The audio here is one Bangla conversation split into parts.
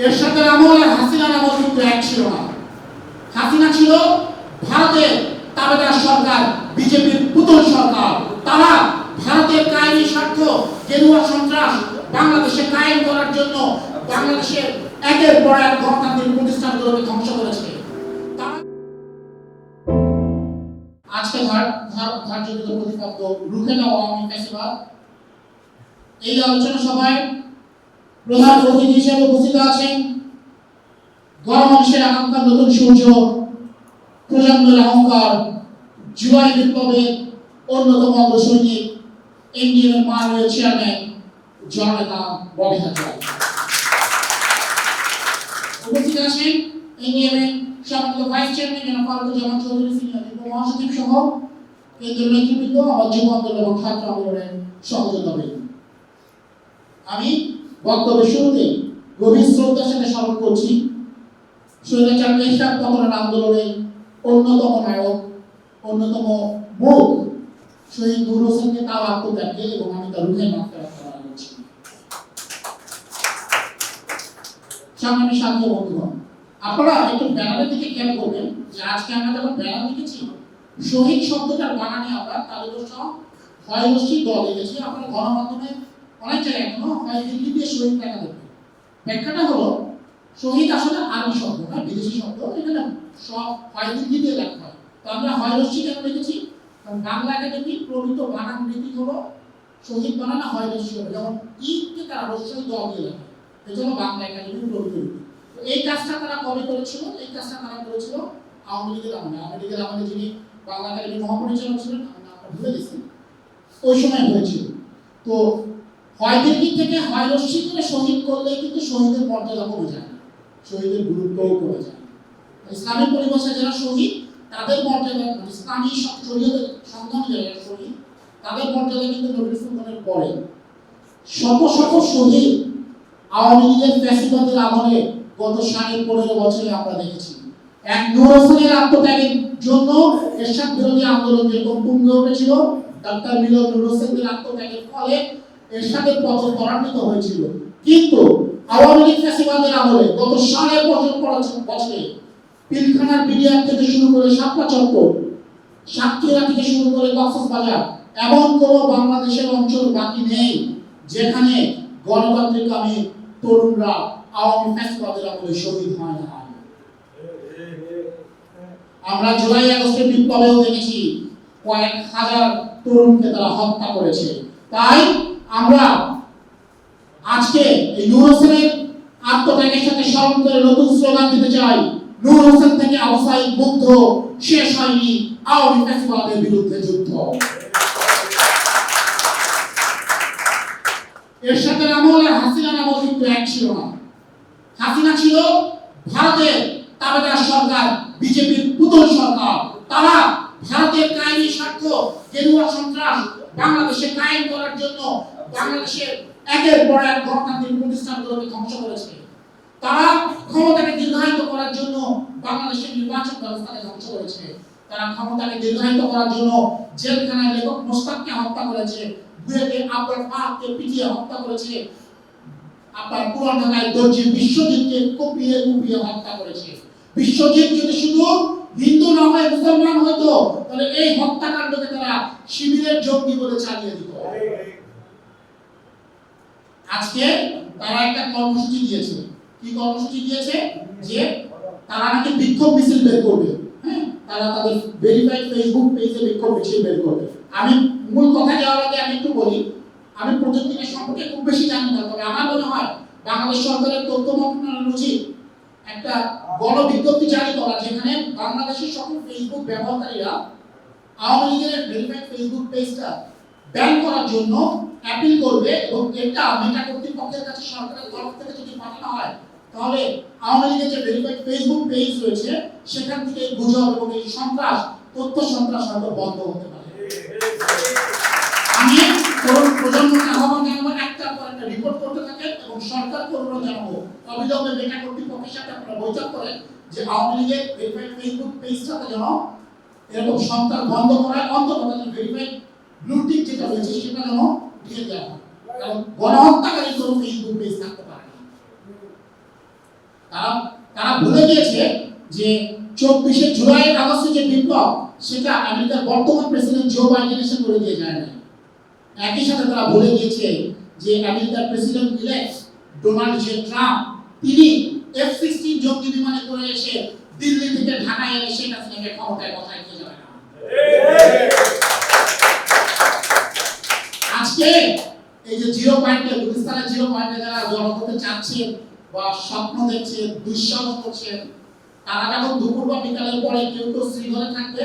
এরশাদের আমল আর হাসিনার আমল কিন্তু এক ছিল না। হাসিনা ছিল ভারতের তাবেদার সরকার, বিজেপির পুতুল সরকার। তারা ভারতের কায়েমি স্বার্থ, গেরুয়া সন্ত্রাস বাংলাদেশে কায়েম করার জন্য বাংলাদেশের একের পর এক গণতান্ত্রিক প্রতিষ্ঠানগুলোকে ধ্বংস করেছে। আজকে ধার্যকৃত প্রতিপাদ্য রুখে দেওয়া আওয়ামী ফ্যাসিবাদ, এই আলোচনা সভায় প্রধান অতিথি হিসেবে উপস্থিত আছেন গণমানুষের আকাঙ্ক্ষার নতুন সূর্য, প্রজন্মের অহংকার, জুলাই বিপ্লবের অন্যতম অগ্রসৈনিক, এনডিএম মাননীয় চেয়ারম্যান জননেতা ববি হাজরা। উপস্থিত আছেন এনডিএম এর সম্মানিত ভাইস চেয়ারম্যান জনাব ফারুকুজ্জামান চৌধুরী, সিনিয়র যুগ্ম মহাসচিব সহ কেন্দ্রীয় নেতৃবৃন্দ, আমার যুব আন্দোলন এবং ছাত্র আন্দোলনের সহযোগিতাবৃন্দ। আমি বক্তব্যের শুরুতে গভীর শ্রদ্ধার সাথে স্মরণ করছি স্বৈরাচার এরশাদ পতনের আন্দোলনের অন্যতম নায়ক, অন্যতম মুখ শহীদ নূর হোসেনকে, তার আত্মত্যাগকে, এবং আমি তার রুহে মাগফিরাত কামনা করছি। সংগ্রামী সাথী ও বন্ধুগণ, আপনারা একটু ব্যানারের দিকে খেয়াল করবেন যে আজকে আমরা যখন ব্যানার লিখেছি, শহীদ শব্দটার বানানে আমরা তালুদস্ত হয়রস্যি দ লিখেছি। আপনারা গণমাধ্যমে অনেক জায়গায় এখনো হয় দিল্লি দিয়ে শহীদ লেখা দেখবেন। ব্যাখ্যাটা হলো শহীদ আসলে আরবি শব্দ না, বিদেশি শব্দ। এখানে সব হয় দিল্লি দিয়ে লেখা হয়। তো আমরা হয়রস্যি কেন লিখেছি? কারণ বাংলা একাডেমি প্রমিত বানান নীতি হলো শহীদ বানানা হয়রস্যি হবে, যেমন ঈদকে তারা রস্যই দ দিয়ে লেখে। এই জন্য বাংলা একাডেমি প্রমিত নীতি। তো এই কাজটা তারা কবে করেছিল? এই কাজটা তারা করেছিল আওয়ামী লীগের আমলে। আওয়ামী লীগের আমলে যিনি বাংলা একাডেমির মহাপরিচালক ছিলেন, আমি নামটা ভুলে গেছি, ওই সময় হয়েছিল। তো হয় দিল্লি থেকে হয় রশ্মি করে শহীদ করলে কিন্তু শহীদের মর্যাদা কমে যায়, শহীদের গুরুত্বও কমে যায়। ইসলামিক পরিভাষায় যারা শহীদ, তাদের মর্যাদা, ইসলামী শরীয়তের সংজ্ঞা যারা শহীদ, তাদের মর্যাদা কিন্তু নবীর ফুরকানের পরে। শত শত শহীদ আওয়ামী লীগের ফ্যাসিবাদের আমলে গত 15.5 বছরে আমরা দেখেছি। এক নূর হোসেনের আত্মত্যাগের জন্য এরশাদ বিরোধী আন্দোলন যেরকম তুঙ্গে উঠেছিল, ডাক্তার মিলন নূর হোসেনের আত্মত্যাগের ফলে এরশাদের পতন ত্বরান্বিত হয়েছিল। কিন্তু আওয়ামী লীগ ফ্যাসিবাদের আমলে গত 5.5 বছরে পিলখানার বিডিআর থেকে শুরু করে শাপলা চত্বর, সাতক্ষীরা থেকে শুরু করে কক্সবাজার, এমন কোন বাংলাদেশের অঞ্চল বাকি নেই যেখানে গণতান্ত্রিক তরুণরা আওয়ামী ফ্যাসিবাদের আমলে শহীদ হয় না। আমরা জুলাই আগস্টের বিপ্লবেও দেখেছি কয়েক হাজার তরুণকে তারা হত্যা করেছে। তাই আমরা আজকে এই নূর হোসেনের আত্মত্যাগের সাথে স্মরণ করে নতুন স্লোগান দিতে চাই, নূর হোসেন থেকে আবু সাঈদ মুগ্ধ, শেষ হয়নি আওয়ামী ফ্যাসিবাদের বিরুদ্ধে যুদ্ধ। এরশাদের আমল আর হাসিনার আমল কিন্তু এক ছিল না। হাসিনা ছিল ভারতের তাবেদার সরকার, বিজেপির পুতুল সরকার। তারা ভারতের কায়েমি স্বার্থ, গেরুয়া সন্ত্রাস বাংলাদেশে কায়েম করার জন্য বাংলাদেশের একের পর এক গণতান্ত্রিক প্রতিষ্ঠানগুলোকে ধ্বংস করেছে। তারা ক্ষমতাকে দীর্ঘায়িত করার জন্য বাংলাদেশের নির্বাচন ব্যবস্থাকে ধ্বংস করেছে। তারা ক্ষমতাকে দীর্ঘায়িত করার জন্য জেলখানায় লেখক মোস্তাককে হত্যা করেছে, বুয়েটে আবরার ফাহাদকে পিটিয়ে হত্যা করেছে, আপনার পুরান ঢাকায় দর্জি বিশ্বজিৎকে কুপিয়ে হত্যা করেছে। বিশ্বজিৎ যদি শুধু হিন্দু না হয় মুসলমান হতো, তাহলে এই হত্যাকাণ্ডকে তারা শিবিরের জঙ্গি বলে চালিয়ে দিত। আজকে তারা একটা কর্মসূচি দিয়েছে। কি কর্মসূচি দিয়েছে? যে তারা নাকি বিক্ষোভ মিছিল বের করবে। হ্যাঁ, তারা তাদের ভেরিফাইড ফেসবুক পেজে বিক্ষোভ মিছিল বের করবে। আমি মূল কথা যাওয়ার আগে আমি একটু বলি, আমি প্রযুক্তির সম্পর্কে খুব বেশি জানি না, তবে আমার মনে হয় বাংলাদেশ সরকারের তথ্য মন্ত্রণালয়ের উচিত একটা গণ বিজ্ঞপ্তি জারি করা, যেখানে বাংলাদেশের সকল ফেসবুক ব্যবহারকারীরা আওয়ামী লীগের ভেরিফাইড ফেসবুক পেজটা ব্যান করার জন্য অ্যাপিল করবে, এবং এটা মেটা কর্তৃপক্ষের কাছে সরকারের তরফ থেকে যদি পাঠানো হয়, তাহলে আওয়ামী লীগের যে ভেরিফাইড ফেসবুক পেজ রয়েছে সেখান থেকে এই গুজব এবং এই সন্ত্রাস, তথ্য সন্ত্রাস হয়তো বন্ধ হতে পারে। আমি তরুণ প্রজন্মকে আহ্বান জানাবো, একটার পর একটা রিপোর্ট করতে থাকেন, এবং সরকারকে অনুরোধ জানাবো অবিলম্বে মেটা কর্তৃপক্ষের সাথে আপনারা বৈঠক করেন যে আওয়ামী লীগের ভেরিফাইড ফেসবুক পেজটাকে যেন এরকম সন্ত্রাস বন্ধ করায়, অন্তত ভেরিফাইড ব্লু টিক যেটা রয়েছে সেটা যেন দিয়ে দেওয়া হয়। কারণ গণহত্যাকারী কোনো ফেসবুক পেজ থাকতে পারে না। তারা তারা ভুলে গিয়েছে যে 24শে জুলাই আগস্টে যে বিপ্লব সেটা আমেরিকার বর্তমান প্রেসিডেন্ট জো বাইডেন এসে করে দিয়ে যায় না। একই সাথে তারা ভুলে গিয়েছে যে আমেরিকার president elect Donald J Trump তিনি F-16 জঙ্গি বিমানে করে এসে দিল্লি থেকে ঢাকায় এনে শেখ হাসিনাকে ক্ষমতায় বসায় দিয়ে যাবে না। আজকে এই যে জিরো পয়েন্টে গুলিস্তানের জিরো পয়েন্টে যারা জড়ো করতে চাচ্ছেন বা স্বপ্ন দেখছেন দুঃসাহস করছেন, তারা যখন দুপুর বা বিকালের পরে কেউ কেউ শ্রীঘরে থাকবে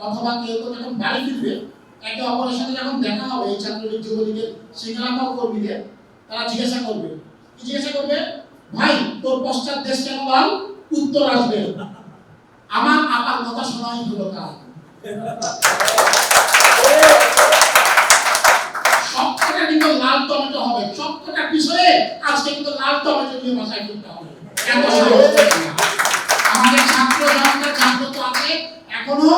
অথবা কেউ কেউ যখন বাড়ি ফিরবে, একে অপরের সাথে যখন দেখা হবে এই ছাত্রলীগ যুবলীগের শৃঙ্খলাকার কর্মীদের, তারা জিজ্ঞাসা করবে, কি জিজ্ঞাসা করবে? ভাই তোর পশ্চাৎ দেশ কেন লাল? উত্তর আসবে আমার আপার কথা শোনাই হলো কাজ। সবকটা কিন্তু লাল টমেটো হবে, সবকটা বিষয়ে আজকে কিন্তু লাল টমেটো দিয়ে ভাষায় ফিরতে হবে। আমাদের ছাত্র জনতা জাগ্রত আছে, এখনো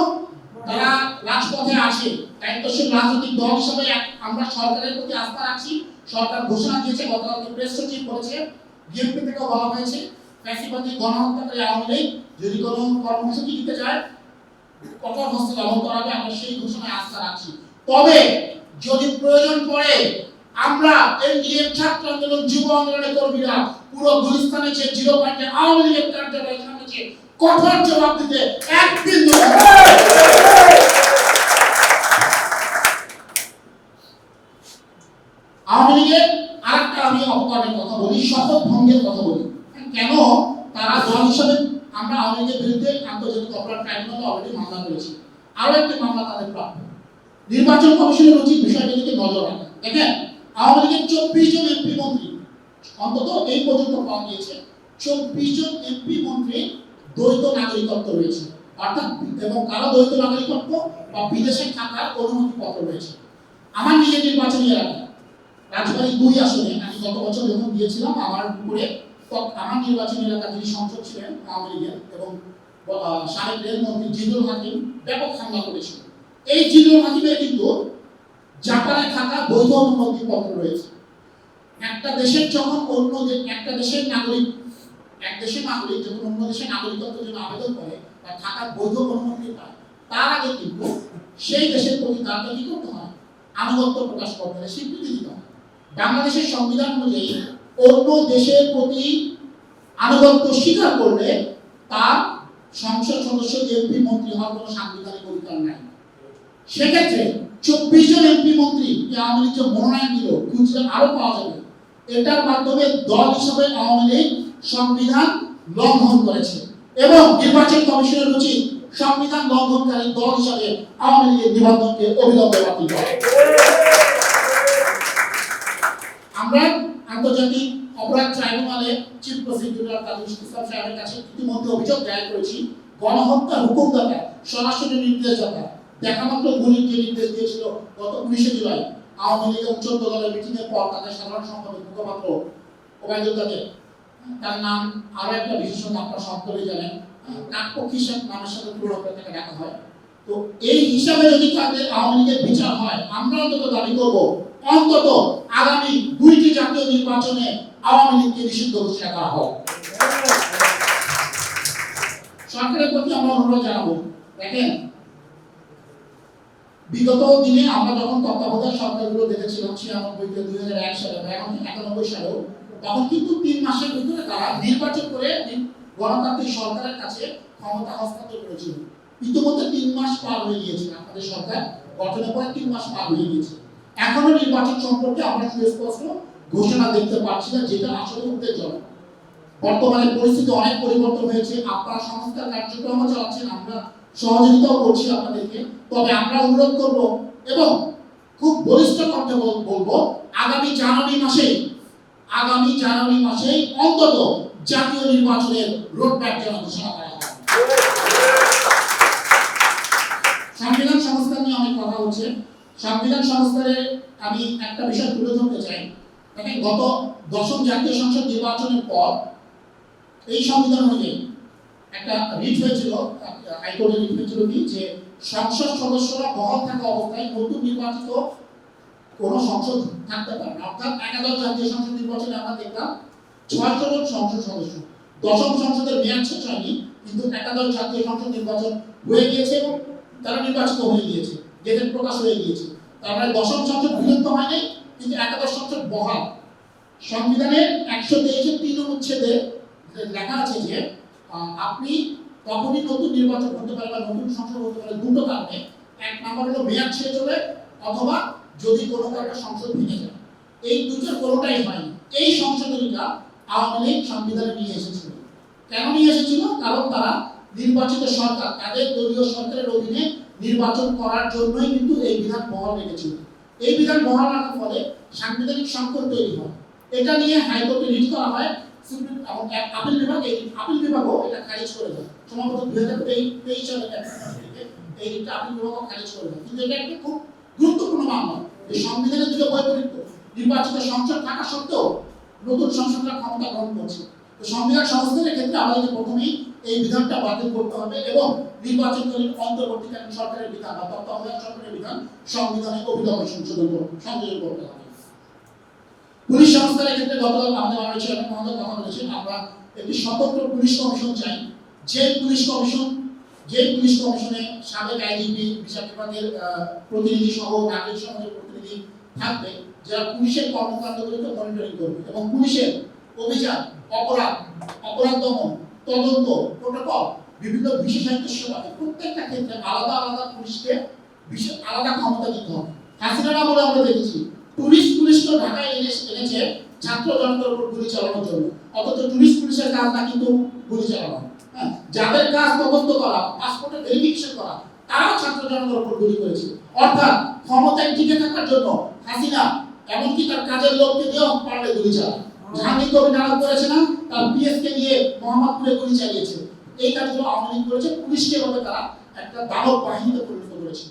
তারা রাজপথে আসে। দায়িত্বশীল রাজনৈতিক দল হিসেবে আমরা সরকারের প্রতি আস্থা রাখছি। সরকার ঘোষণা দিয়েছে, গতকালকে প্রেস সচিব করেছে, বিএনপি থেকে বলা হয়েছে ফ্যাসিবাদী গণহত্যাকারী আওয়ামী লীগ যদি কোনো কর্মসূচি দিতে যায় কঠোর হস্তে দমন করা হবে। আমরা সেই ঘোষণায় আস্থা রাখছি। তবে যদি প্রয়োজন পড়ে আমরা এনডিএম ছাত্র আন্দোলন যুব আন্দোলনের কর্মীরা পুরো গুলিস্তানে যে জিরো পয়েন্টে আওয়ামী লীগের কার্যালয় সামনে যে কঠোর জবাব দিতে একদিন আওয়ামী লীগের আরেকটা আমি অপকর্মের কথা বলি, শপথ ভঙ্গের কথা বলি। কেন তারা দল হিসাবে আমরা আওয়ামী লীগের বিরুদ্ধে আন্তর্জাতিক অপরাধ ট্রাইব্যুনালে অলরেডি মামলা করেছি, আরো একটি মামলা তাদের প্রাপ্য। নির্বাচন কমিশনের উচিত বিষয়টিকে নজর রাখা। দেখেন আওয়ামী লীগের 24 জন এমপি মন্ত্রী, অন্তত এই পর্যন্ত পাওয়া গিয়েছে 24 জন এমপি মন্ত্রী দ্বৈত নাগরিকত্ব রয়েছে, অর্থাৎ এবং কারো দ্বৈত নাগরিকত্ব বা বিদেশে থাকার অনুমতিপত্র রয়েছে। আমার নিজের নির্বাচনী এলাকা রাজবাড়ী 2 আসনে আমি গত বছর যখন দিয়েছিলাম, আমার উপরে আমার নির্বাচনী এলাকা যিনি সংসদ ছিলেন আওয়ামী লীগের এবং সাবেক রেলমন্ত্রী জিদুল হাকিম ব্যাপক হামলা করেছিল। এই জিদুল হাকিমের কিন্তু জাপানে থাকা বৈধ অনুমতিপত্র রয়েছে। একটা দেশের যখন একটা দেশের নাগরিক যখন অন্য দেশের নাগরিকত্বের জন্য আবেদন করে বা থাকার বৈধ অনুমতি পায়, তার আগে কিন্তু সেই দেশের প্রতি তাকে কি করতে হয়? আনুগত্য প্রকাশ করতে হয়, স্বীকৃতি দিতে হয়। বাংলাদেশের সংবিধান অনুযায়ী অন্য দেশের প্রতি আনুগত্য স্বীকার করলে তার সংসদ সদস্য এমপি মন্ত্রী হওয়ার কোনো সাংবিধানিক অধিকার নাই। সেক্ষেত্রে 24 জন এমপি মন্ত্রী আওয়ামী লীগ যে মনোনয়ন দিল, খুঁজলে আরো পাওয়া যাবে। এটার মাধ্যমে দল হিসেবে আওয়ামী লীগ সংবিধান লঙ্ঘন করেছে এবং নির্বাচন কমিশনের উচিত সংবিধান লঙ্ঘনকারী দল হিসেবে আওয়ামী লীগের নিবন্ধনকে অবিলম্বে বাতিল করে। আমরা আন্তর্জাতিক অপরাধ ট্রাইব্যুনালে চিফ প্রসিকিউটর কাজী ইসলাম সাহেবের কাছে ইতিমধ্যে অভিযোগ দায়ের করেছি। গণহত্যার হুকুমদাতা, সরাসরি নির্দেশদাতা, দেখামাত্র গুলির যে নির্দেশ দিয়েছিল গত 19শে জুলাই আওয়ামী লীগের 14 দলের মিটিং এর পর তাদের সাধারণ সম্পাদক মুখপাত্র ওবায়দুল কাদের, তার নাম আরো একটা বিশেষণ আপনারা সকলেই জানেন, কাকপক্ষী নামের সাথে তুলনা করে তাকে ডাকা হয়। তো এই হিসাবে যদি তাদের আওয়ামী লীগের বিচার হয়, আমরা অন্তত দাবি করব অন্তত আগামী 2টি জাতীয় নির্বাচনে আওয়ামী লীগকে নিষিদ্ধ ঘোষণা করা হোক। সরকারের প্রতি আমরা অনুরোধ জানাবো, দেখেন বিগত দিনে আমরা যখন তত্ত্বাবধায়ক সরকারগুলো দেখেছিলাম 96 থেকে 2001 সালে বা এখন 91 সালেও, তখন কিন্তু 3 মাসের ভিতরে তারা নির্বাচন করে গণতান্ত্রিক সরকারের কাছে ক্ষমতা হস্তান্তর করেছিল। ইতিমধ্যে 3 মাস পার হয়ে গিয়েছে, আমাদের সরকার গঠনের পরে 3 মাস পার হয়ে গিয়েছে, এখনো নির্বাচন সম্পর্কে আমরা সুস্পষ্ট ঘোষণা দেখতে পাচ্ছি না, যেটা আসলে উদ্বেগজনক। বর্তমানে পরিস্থিতি অনেক পরিবর্তন হয়েছে, আপনারা সংস্কার কার্যক্রমও চালাচ্ছেন, আমরা সহযোগিতাও করছি আপনাদেরকে। তবে আমরা অনুরোধ করব এবং খুব বলিষ্ঠ কণ্ঠে বলবো, আগামী জানুয়ারি মাসেই অন্তত জাতীয় নির্বাচনের রোডম্যাপ যেন ঘোষণা করা হয়। সংবিধান সংস্কার নিয়ে অনেক কথা হচ্ছে। সংবিধান সংস্কারে আমি একটা বিষয় তুলে ধরতে চাই। দেখেন গত 10ম জাতীয় সংসদ নির্বাচনের পর এই সংবিধান অনুযায়ী একটা রিট হয়েছিল, হাইকোর্টে রিট হয়েছিল কি, যে সংসদ সদস্যরা বহাল থাকা অবস্থায় নতুন নির্বাচিত কোন সংসদ থাকতে পারে না। অর্থাৎ একাদশ জাতীয় সংসদ নির্বাচনে আমরা দেখলাম 6 জন সংসদ সদস্য, দশম সংসদের মেয়াদ শেষ হয়নি, কিন্তু একাদশ জাতীয় সংসদ নির্বাচন হয়ে গিয়েছে এবং তারা নির্বাচিত হয়ে গিয়েছে, গেজেট প্রকাশ হয়ে গিয়েছে। তার মানে দশম সংসদ বিলুপ্ত হয় নাই, কিন্তু একাদশ সংসদ বহাল। সংবিধানের 123 3 অনুচ্ছেদে লেখা আছে যে আপনি তখনই নতুন নির্বাচন করতে পারে বা নতুন সংসদ হতে পারে দুটো কারণে। এক নম্বর হলো মেয়াদ শেষ হলে, অথবা যদি কোনো কারণে সংসদ ভেঙে যায়। এই দুটোর কোনোটাই হয়নি। এই সংশোধনীটা আওয়ামী লীগ সংবিধানে নিয়ে এসেছিল। কেন নিয়ে এসেছিল? কারণ তারা নির্বাচিত সরকার, তাদের দলীয় সরকারের অধীনে নির্বাচন করার জন্যই কিন্তু এই বিধান বহাল রেখেছিল। এই বিধান বহাল রাখার ফলে সাংবিধানিক সংকট তৈরি হয়। এটা নিয়ে হাইকোর্টে রিট করা হয়, এবং আপিল বিভাগও এটা খারিজ করে দেয়। সম্ভবত 2023 সালের এই রিটটা আপিল বিভাগও খারিজ করে দেয়। কিন্তু এটা একটা খুব গুরুত্বপূর্ণ মামলা। এই সংবিধানের দুটো বৈপরীত্য, নির্বাচিত সংসদ থাকা সত্ত্বেও নতুন সংসদরা ক্ষমতা গ্রহণ করছে। তো সংবিধান সংস্কারের ক্ষেত্রে আমাদের প্রথমেই এই বিধানটা বাতিল করতে হবে এবং নির্বাচনকালীন অন্তর্বর্তীকালীন সরকারের বিধান বা তত্ত্বাবধায়ক সরকারের বিধান সংবিধানে অভিলম্ব সংশোধন করতে হবে। পুলিশ সংস্কারের ক্ষেত্রে গতকাল আমাদের মাননীয় চেয়ারম্যান মহোদয় কথা বলেছেন, আমরা একটি স্বতন্ত্র পুলিশ কমিশন চাই। যে পুলিশ কমিশনে সাবেক আইজিপি, বিচার বিভাগের প্রতিনিধি সহ নাগরিক সমাজের প্রতিনিধি থাকবে, যারা পুলিশের কর্মকাণ্ডগুলোকে মনিটরিং করবে এবং পুলিশের অভিযান, অপরাধ দমন, তদন্ত, প্রোটোকল, বিভিন্ন বিশেষায়িত সেবা, প্রত্যেকটা ক্ষেত্রে আলাদা আলাদা পুলিশকে আলাদা ক্ষমতা দিতে হবে। হাসিনা বলে আমরা দেখেছি পুলিশকে ঢাকায় এনেছে ছাত্র জনতার উপর গুলি চালানোর জন্য, অথচ পুলিশের কাজ না কিন্তু গুলি চালানো। হ্যাঁ, যাদের কাজ তদন্ত করা, পাসপোর্টের ভেরিফিকেশন করা, তারাও ছাত্র জনতার উপর গুলি করেছে। অর্থাৎ ক্ষমতায় টিকে থাকার জন্য হাসিনা এমনকি তার কাজের লোককে দিয়েও পারলে গুলি চালায়। জাহাঙ্গীর কবির নাটক করেছে না, তার পিএসকে নিয়ে মোহাম্মদপুরে গুলি চালিয়েছে। এই কাজগুলো আওয়ামী লীগ করেছে, পুলিশকে এভাবে তারা একটা দানব বাহিনীতে পরিণত করেছে।